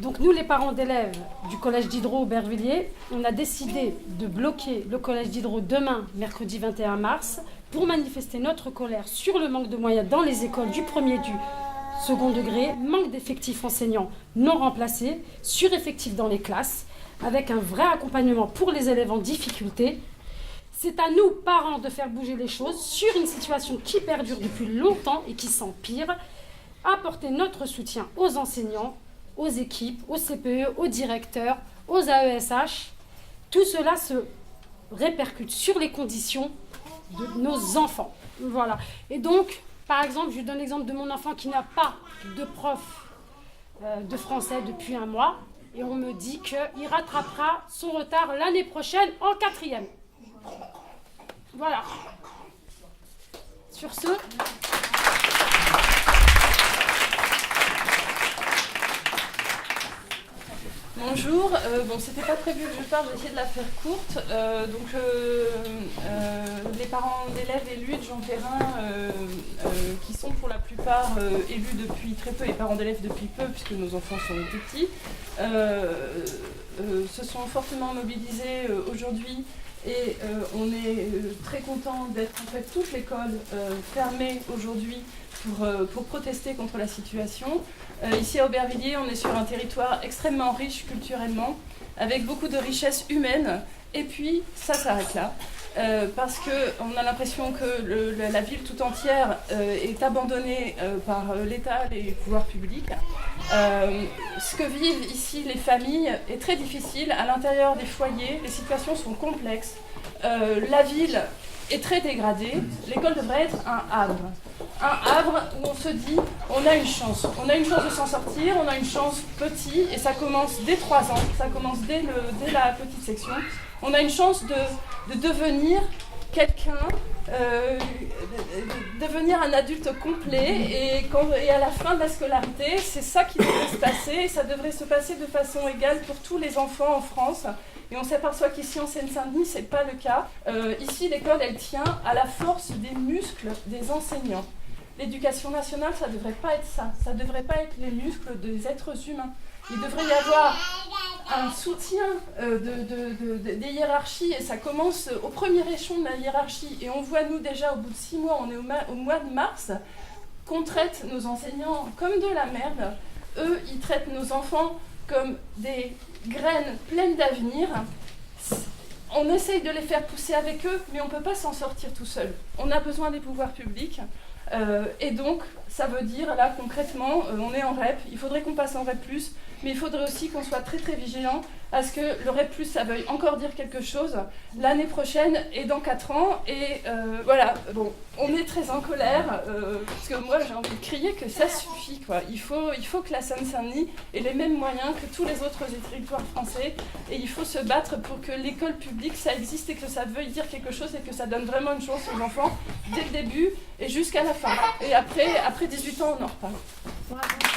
Donc nous, les parents d'élèves du collège Diderot Aubervilliers, on a décidé de bloquer le collège Diderot demain, mercredi 21 mars, pour manifester notre colère sur le manque de moyens dans les écoles du premier et du second degré, manque d'effectifs enseignants non remplacés, sureffectifs dans les classes, avec un vrai accompagnement pour les élèves en difficulté. C'est à nous, parents, de faire bouger les choses sur une situation qui perdure depuis longtemps et qui s'empire, apporter notre soutien aux enseignants, aux équipes, aux CPE, aux directeurs, aux AESH. Tout cela se répercute sur les conditions de nos enfants. Voilà. Et donc, par exemple, je donne l'exemple de mon enfant qui n'a pas de prof de français depuis un mois. Et on me dit qu'il rattrapera son retard l'année prochaine en 4e. Voilà. Sur ce... Bonjour, bon c'était pas prévu que je parle, j'ai essayé de la faire courte. Les parents d'élèves élus de Jean Perrin, qui sont pour la plupart élus depuis très peu et parents d'élèves depuis peu puisque nos enfants sont petits, se sont fortement mobilisés aujourd'hui et on est très content d'être en fait toute l'école fermée aujourd'hui pour protester contre la situation. Ici à Aubervilliers, on est sur un territoire extrêmement riche culturellement, avec beaucoup de richesses humaines, et puis ça s'arrête là. Parce qu'on a l'impression que la ville tout entière est abandonnée par l'État, les pouvoirs publics. Ce que vivent ici les familles est très difficile. À l'intérieur des foyers, les situations sont complexes. La ville est très dégradée. L'école devrait être un havre. Un havre où on se dit, on a une chance. On a une chance de s'en sortir, on a une chance petit, et ça commence dès 3 ans, ça commence dès la petite section. On a une chance de devenir quelqu'un, devenir un adulte complet, et à la fin de la scolarité, c'est ça qui devrait se passer, et ça devrait se passer de façon égale pour tous les enfants en France. Et on s'aperçoit qu'ici en Seine-Saint-Denis, ce n'est pas le cas. Ici, l'école, elle tient à la force des muscles des enseignants. L'éducation nationale, ça ne devrait pas être ça. Ça ne devrait pas être les muscles des êtres humains. Il devrait y avoir un soutien des hiérarchies, et ça commence au premier échelon de la hiérarchie. Et on voit, nous, déjà, au bout de 6 mois, on est au mois de mars, qu'on traite nos enseignants comme de la merde. Eux, ils traitent nos enfants comme des graines pleines d'avenir. On essaye de les faire pousser avec eux, mais on ne peut pas s'en sortir tout seul. On a besoin des pouvoirs publics. Et donc, ça veut dire, là, concrètement, on est en REP. Il faudrait qu'on passe en REP+, mais il faudrait aussi qu'on soit très très vigilant à ce que le REP+, ça veuille encore dire quelque chose l'année prochaine et dans 4 ans. Et voilà, bon, on est très en colère, parce que moi, j'ai envie de crier que ça suffit, quoi. Il faut que la Seine-Saint-Denis ait les mêmes moyens que tous les autres territoires français, et il faut se battre pour que l'école publique, ça existe, et que ça veuille dire quelque chose, et que ça donne vraiment une chance aux enfants dès le début et jusqu'à la fin. Et après 18 ans, on en reparle. Bravo.